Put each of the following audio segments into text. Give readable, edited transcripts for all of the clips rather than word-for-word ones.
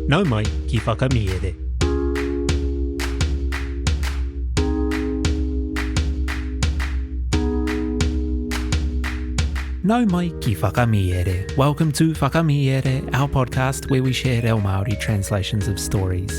Nau mai ki whakamiere. Nau mai ki whakamiere. Welcome to Whakamiere, our podcast where we share our Māori translations of stories.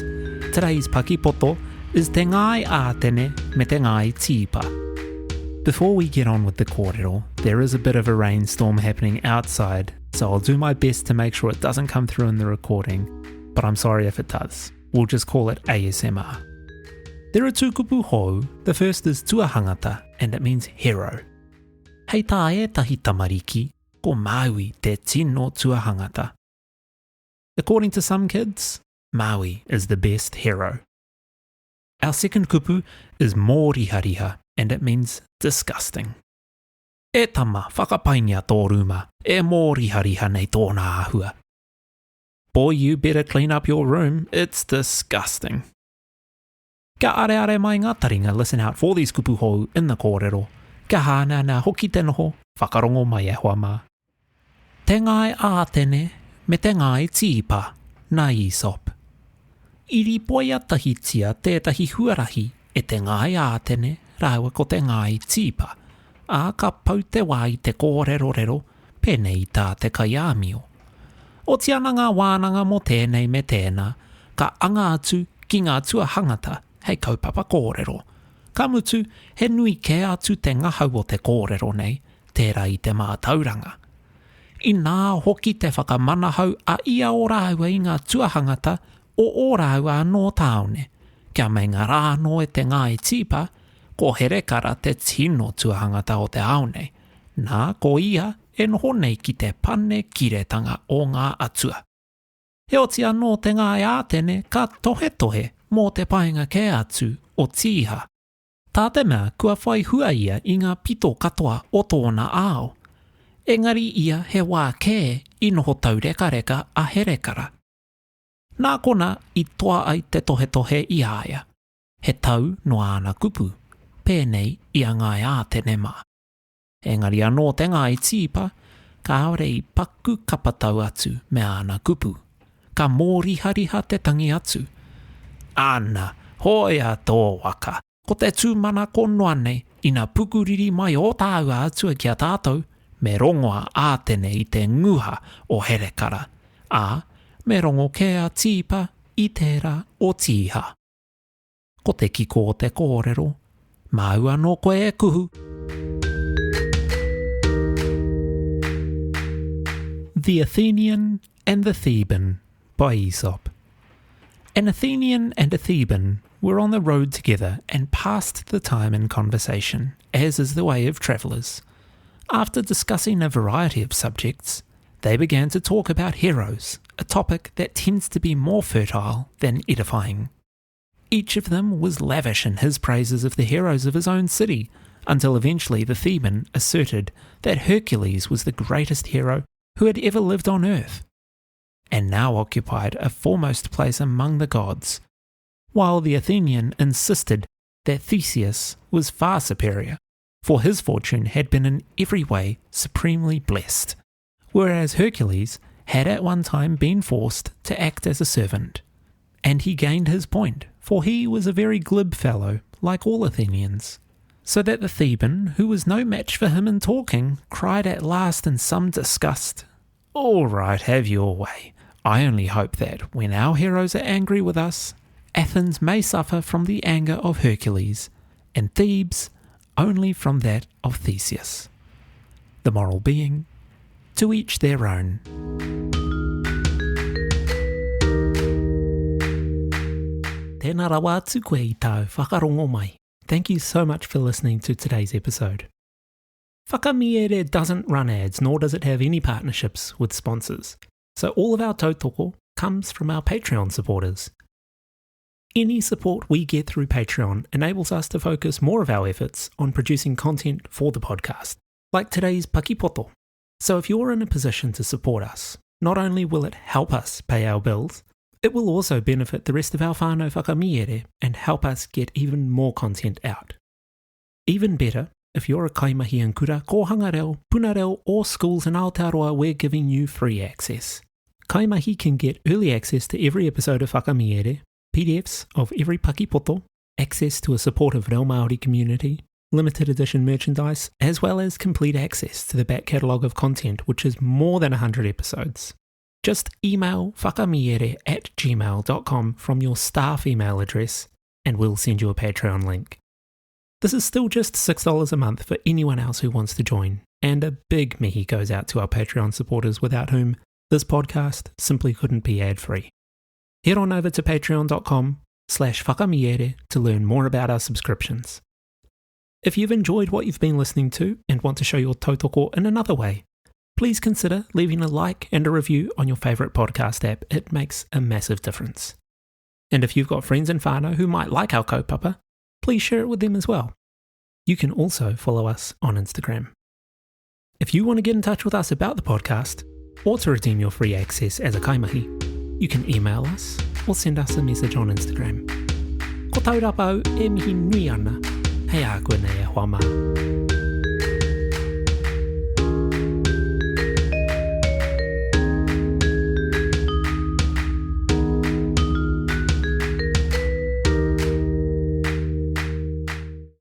Today's Paki Poto is Te Ngāi Ātene me Te Ngāi Tīpa. Before we get on with the kōrero, there is a bit of a rainstorm happening outside, so I'll do my best to make sure it doesn't come through in the recording, but I'm sorry if it does. We'll just call it ASMR. There are two kupu hou. The first is tuahangata, and it means hero. Hei tā e tahi tamariki, ko Maui te tino tuahangata. According to some kids, Maui is the best hero. Our second kupu is mōrihariha, and it means disgusting. E tama whakapainia tō ruma, e mōrihariha nei tōna āhua. Boy, you better clean up your room, it's disgusting. Ka are mai ngā taringa listen out for these kupu hou in the kōrero. Ka hāna nā hoki te noho, whakarongo mai e hoa mā. Te Ngāi Ātene me Te Ngāi Tīpa, nā Aesop. Iri poia tahitia tētahi huarahi e Te Ngāi Ātene rāua ko Te Ngāi Tīpa, a ka pau te wai te kōrero-rero, pēnei tā te kaiāmio. O tiana ngā wānanga mo tēnei me tēnā, ka anga atu ki ngā tuahangata hei kaupapa kōrero. Ka mutu, he nui ke atu te ngahau o te kōrero nei, tērā i te mātauranga. I nā hoki te whakamanahau a ia o rāua i ngā tuahangata o rāua anō tāone. Kia mei ngā rāno e te Ngāi Tīpa, ko herekara te tino tuahangata o te aone, nā ko ia e noho nei ki te pane kiretanga o ngā atua. He oti anō te Ngāi Ātene ka tohe mō te painga ke atu o tīha. Tā te mea kua whai hua ia i ngā pito katoa o tōna ao. Engari ia he wā kē i noho tau reka a herekara. Nā kona i toa ai te tohe i aia. He tau no ana kupu, pēnei i a Ngāi Ātene mā. Engari anō te Ngāi Tīpa, ka aore i paku kapatau atu me ana kupu. Ka mōrihariha te tangi atu. Ana, hoia tō waka, ko te tūmana ko noanei ina pukuriri mai o tāua atua kia tātou, me rongoa Ātene i te nguha o herekara, a me rongo kea tīpa i tērā o tīha. Ko te kiko o te kōrero, māua no koe e kuhu. The Athenian and the Theban by Aesop. An Athenian and a Theban were on the road together and passed the time in conversation, as is the way of travellers. After discussing a variety of subjects, they began to talk about heroes, a topic that tends to be more fertile than edifying. Each of them was lavish in his praises of the heroes of his own city, until eventually the Theban asserted that Hercules was the greatest hero who had ever lived on earth, and now occupied a foremost place among the gods, while the Athenian insisted that Theseus was far superior, for his fortune had been in every way supremely blessed, whereas Hercules had at one time been forced to act as a servant. And he gained his point, for he was a very glib fellow, like all Athenians, so that the Theban, who was no match for him in talking, cried at last in some disgust, "All right, have your way. I only hope that, when our heroes are angry with us, Athens may suffer from the anger of Hercules, and Thebes only from that of Theseus." The moral being, to each their own. Tēnā rawa atu koe i tau whakarongo mai. Thank you so much for listening to today's episode. Whakamiere doesn't run ads, nor does it have any partnerships with sponsors. So all of our tautoko comes from our Patreon supporters. Any support we get through Patreon enables us to focus more of our efforts on producing content for the podcast, like today's Paki Poto. So if you're in a position to support us, not only will it help us pay our bills, it will also benefit the rest of our whānau whakamiere and help us get even more content out. Even better, if you're a kaimahi and kura, kohanga reo, puna reo, or schools in Aotearoa, we're giving you free access. Kaimahi can get early access to every episode of Whakamiere, PDFs of every Paki Poto, access to a supportive Reo Māori community, limited edition merchandise, as well as complete access to the back catalogue of content, which is more than 100 episodes. Just email whakamiere@gmail.com from your staff email address and we'll send you a Patreon link. This is still just $6 a month for anyone else who wants to join, and a big mihi goes out to our Patreon supporters without whom this podcast simply couldn't be ad-free. Head on over to patreon.com/whakamiere to learn more about our subscriptions. If you've enjoyed what you've been listening to and want to show your tautoko in another way, please consider leaving a like and a review on your favourite podcast app. It makes a massive difference. And if you've got friends in whānau who might like our kaupapa, please share it with them as well. You can also follow us on Instagram. If you want to get in touch with us about the podcast, or to redeem your free access as a kaimahi, you can email us or send us a message on Instagram. Ko Taurapa au e mihi nui ana, hei a koe nei e hoa maa.